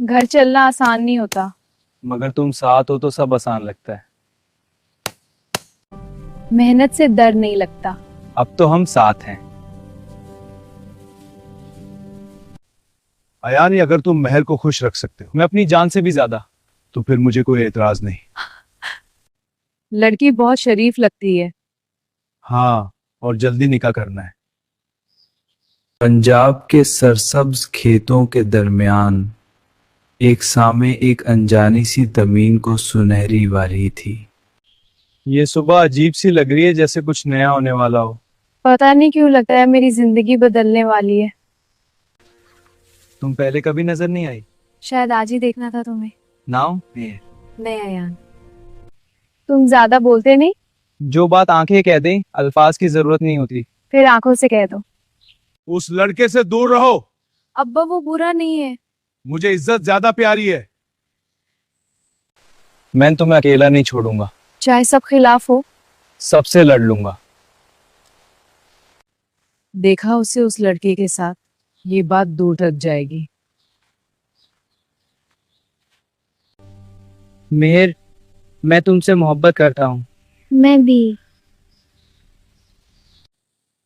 घर चलना आसान नहीं होता। मगर तुम साथ हो तो सब आसान लगता है। मेहनत से डर नहीं लगता। अब तो हम साथ हैं। अयानी, अगर तुम महर को खुश रख सकते हो मैं अपनी जान से भी ज्यादा। तो फिर मुझे कोई एतराज नहीं। लड़की बहुत शरीफ लगती है। हाँ, और जल्दी निकाह करना है। पंजाब के सरसब्ज खेतों के दरमियान एक सामे एक अनजानी सी जमीन को सुनहरी वाली थी। ये सुबह अजीब सी लग रही है, जैसे कुछ नया होने वाला हो। पता नहीं क्यों लगता है मेरी जिंदगी बदलने वाली है। तुम पहले कभी नजर नहीं आई। शायद आज ही देखना था तुम्हें। नाउ मैं अयान। तुम ज्यादा बोलते नहीं। जो बात आंखें कह दें, अल्फाज की जरूरत नहीं होती। फिर आंखों से कह दो। उस लड़के से दूर रहो। अब्बा वो बुरा नहीं है। मुझे इज्जत ज्यादा प्यारी है। मैं तुम्हें अकेला नहीं छोड़ूंगा। चाहे सब खिलाफ हो। सबसे लड़ लूंगा। देखा उसे उस लड़के के साथ, ये बात दूर तक जाएगी। मेहर, मैं तुमसे मोहब्बत करता हूँ। मैं भी।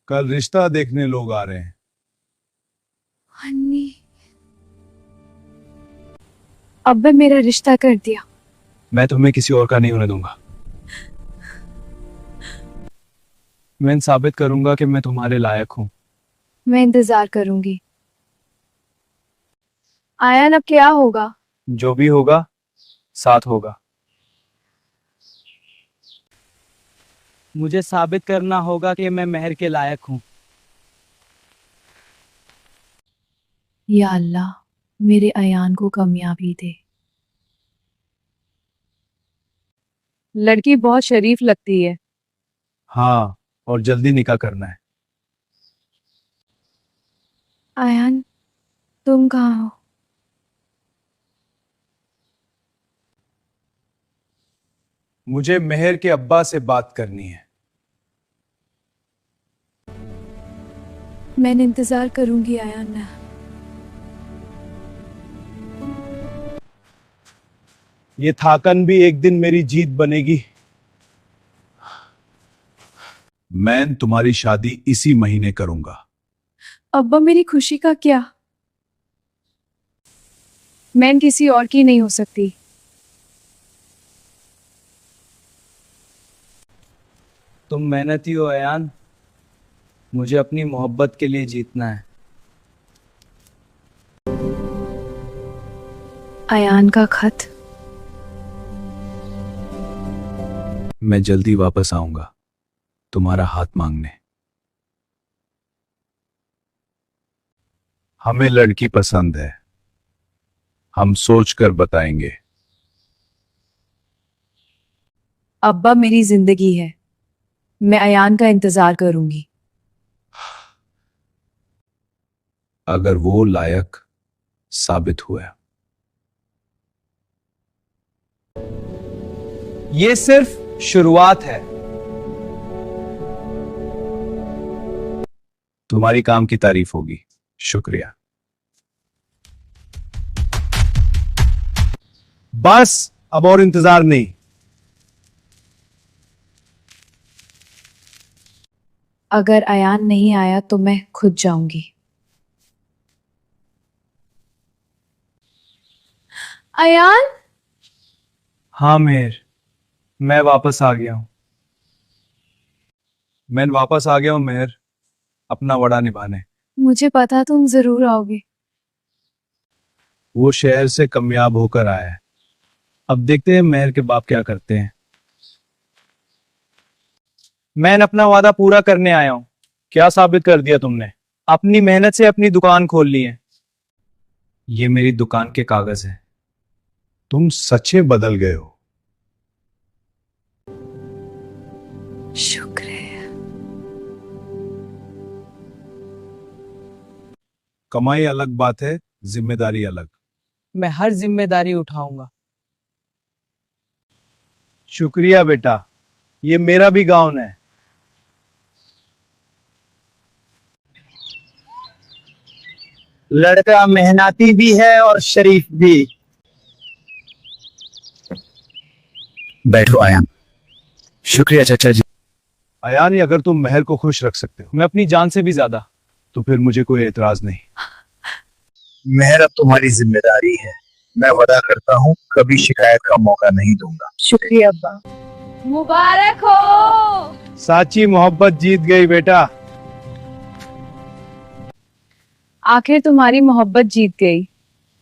कल रिश्ता देखने लोग आ रहे हैं। हन्नी, अब्बा मेरा रिश्ता कर दिया। मैं तुम्हें किसी और का नहीं होने दूंगा। मैं साबित करूंगा कि मैं तुम्हारे लायक हूँ। मैं इंतजार करूंगी। आयन, अब क्या होगा? जो भी होगा, साथ होगा। मुझे साबित करना होगा कि मैं मेहर के लायक हूँ। या अल्लाह, मेरे अयान को कामयाबी दे। लड़की बहुत शरीफ लगती है। हाँ, और जल्दी निकाह करना है। अयान, तुम कहाँ हो? मुझे मेहर के अब्बा से बात करनी है। मैंने इंतजार करूंगी अयान। ये थाकन भी एक दिन मेरी जीत बनेगी। मैं तुम्हारी शादी इसी महीने करूंगा। अब्बा मेरी खुशी का क्या? मैं किसी और की नहीं हो सकती। तुम मेहनती हो अयान। मुझे अपनी मोहब्बत के लिए जीतना है। अयान का खत। मैं जल्दी वापस आऊंगा तुम्हारा हाथ मांगने। हमें लड़की पसंद है। हम सोचकर बताएंगे। अब्बा मेरी जिंदगी है। मैं अयान का इंतजार करूंगी। अगर वो लायक साबित हुआ। ये सिर्फ शुरुआत है। तुम्हारी काम की तारीफ होगी। शुक्रिया। बस, अब और इंतजार नहीं। अगर अयान नहीं आया तो मैं खुद जाऊंगी। अयान। हाँ मेहर, मैं वापस आ गया हूँ। मैं वापस आ गया हूं मेहर, अपना वड़ा निभाने। मुझे पता तुम जरूर आओगे। वो शहर से कामयाब होकर आया है। अब देखते हैं मेहर के बाप क्या करते हैं। मैं अपना वादा पूरा करने आया हूँ। क्या साबित कर दिया तुमने? अपनी मेहनत से अपनी दुकान खोल ली है। ये मेरी दुकान के कागज है। तुम सच्चे बदल गए हो। शुक्र है। कमाई अलग बात है, जिम्मेदारी अलग। मैं हर जिम्मेदारी उठाऊंगा। शुक्रिया बेटा, ये मेरा भी गाउन है। लड़का मेहनती भी है और शरीफ भी। बैठो आयान। शुक्रिया चाचा जी। अयान, अगर तुम महर को खुश रख सकते हो, मैं अपनी जान से भी ज्यादा, तो फिर मुझे कोई एतराज नहीं। महर अब तुम्हारी जिम्मेदारी है। मैं वादा करता हूँ कभी शिकायत का मौका नहीं दूंगा। शुक्रिया अब्बा। मुबारक हो। साची मोहब्बत जीत गई बेटा। आखिर तुम्हारी मोहब्बत जीत गई।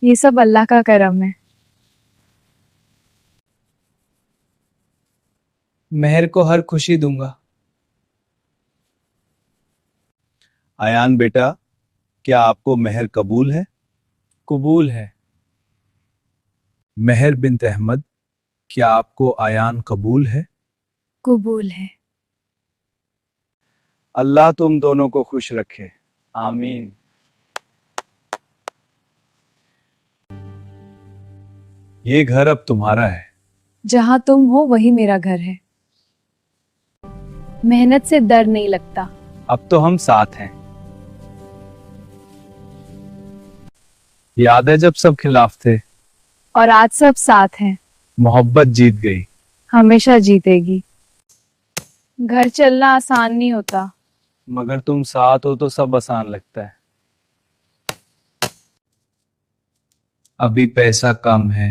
ये सब अल्लाह का करम है। महर को हर खुशी दूंगा। अयान बेटा, क्या आपको महर कबूल है? कबूल है। महर बिन्त अहमद, क्या आपको आयान कबूल है? कबूल है। अल्लाह तुम दोनों को खुश रखे। आमीन। ये घर अब तुम्हारा है। जहां तुम हो वही मेरा घर है। मेहनत से डर नहीं लगता। अब तो हम साथ हैं। याद है जब सब खिलाफ थे? और आज सब साथ हैं। मोहब्बत जीत गई। हमेशा जीतेगी। घर चलना आसान नहीं होता, मगर तुम साथ हो तो सब आसान लगता है। अभी पैसा कम है,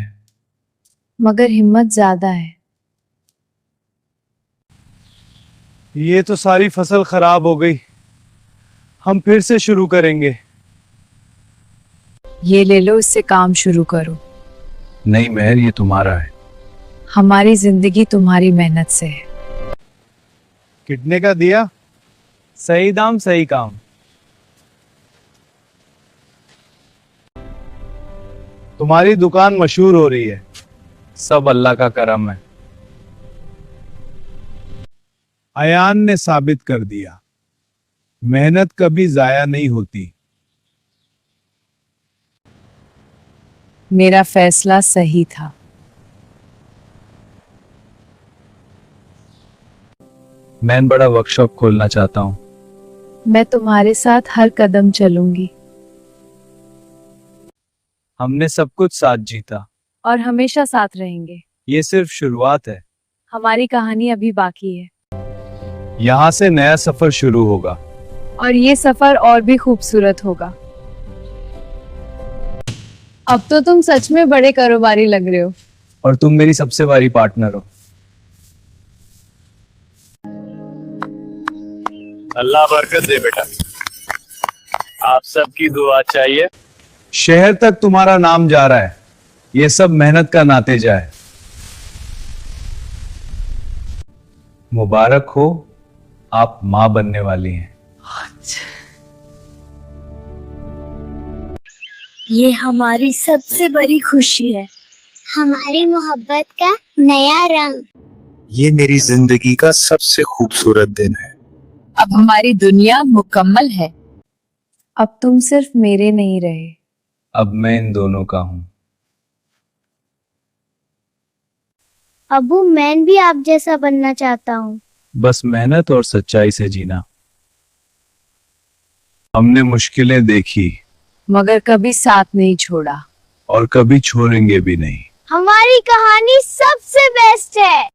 मगर हिम्मत ज्यादा है। ये तो सारी फसल खराब हो गई। हम फिर से शुरू करेंगे। ये ले लो, इससे काम शुरू करो। नहीं महर, ये तुम्हारा है। हमारी जिंदगी तुम्हारी मेहनत से है। कितने का दिया? सही दाम सही काम। तुम्हारी दुकान मशहूर हो रही है। सब अल्लाह का करम है। अयान ने साबित कर दिया, मेहनत कभी जाया नहीं होती। मेरा फैसला सही था। मैं बड़ा वर्कशॉप खोलना चाहता हूँ। मैं तुम्हारे साथ हर कदम चलूंगी। हमने सब कुछ साथ जीता। और हमेशा साथ रहेंगे। ये सिर्फ शुरुआत है। हमारी कहानी अभी बाकी है। यहाँ से नया सफर शुरू होगा। और ये सफर और भी खूबसूरत होगा। अब तो तुम सच में बड़े कारोबारी लग रहे हो। और तुम मेरी सबसे बड़ी पार्टनर हो। अल्लाह बरकत दे बेटा। आप सबकी दुआ चाहिए। शहर तक तुम्हारा नाम जा रहा है। ये सब मेहनत का नातीजा है। मुबारक हो, आप मां बनने वाली हैं। ये हमारी सबसे बड़ी खुशी है। हमारी मोहब्बत का नया रंग। ये मेरी जिंदगी का सबसे खूबसूरत दिन है। अब हमारी दुनिया मुकम्मल है। अब तुम सिर्फ मेरे नहीं रहे। अब मैं इन दोनों का हूं। अबू, मैं भी आप जैसा बनना चाहता हूँ। बस मेहनत और सच्चाई से जीना। हमने मुश्किलें देखी मगर कभी साथ नहीं छोड़ा। और कभी छोड़ेंगे भी नहीं। हमारी कहानी सबसे बेस्ट है।